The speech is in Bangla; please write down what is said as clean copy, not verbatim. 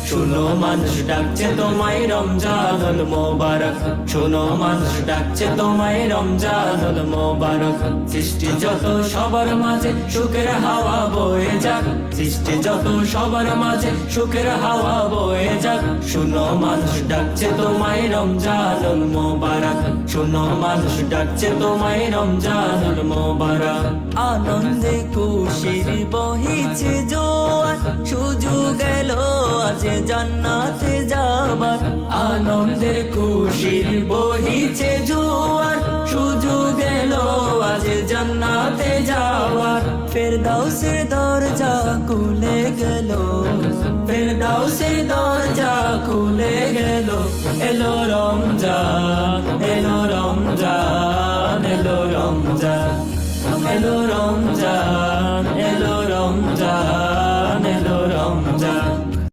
শুনো মানুষ ডাকছে তোমায় রমজানুল মোবারক, শুনো মানুষ ডাকছে তোমায় রমজানুল মোবারক। সৃষ্টি যত সবার মাঝে সুখের হাওয়া বয়ে যাক, সৃষ্টি যত সবার মাঝে সুখের হাওয়া বয়ে যাক। শুনো মানুষ ডাকছে তোমায় রমজানুল মোবারক, শুনো মানুষ ডাকছে তোমায় রমজানুল মোবারক। আনন্দে খুশির বহিছে জোয়ার, সুযোগ এলো আজ জান্নাতে যাবার। আনন্দের খুশির বহিছে জোয়ার, সুযোগ এলো আজ জান্নাতে যাওয়ার। ফেরদাউসের দরজা খুলে গেল, ফেরদাউসের দরজা খুলে গেল। এলো রমজান, এলো রমজান, এলো রমজান।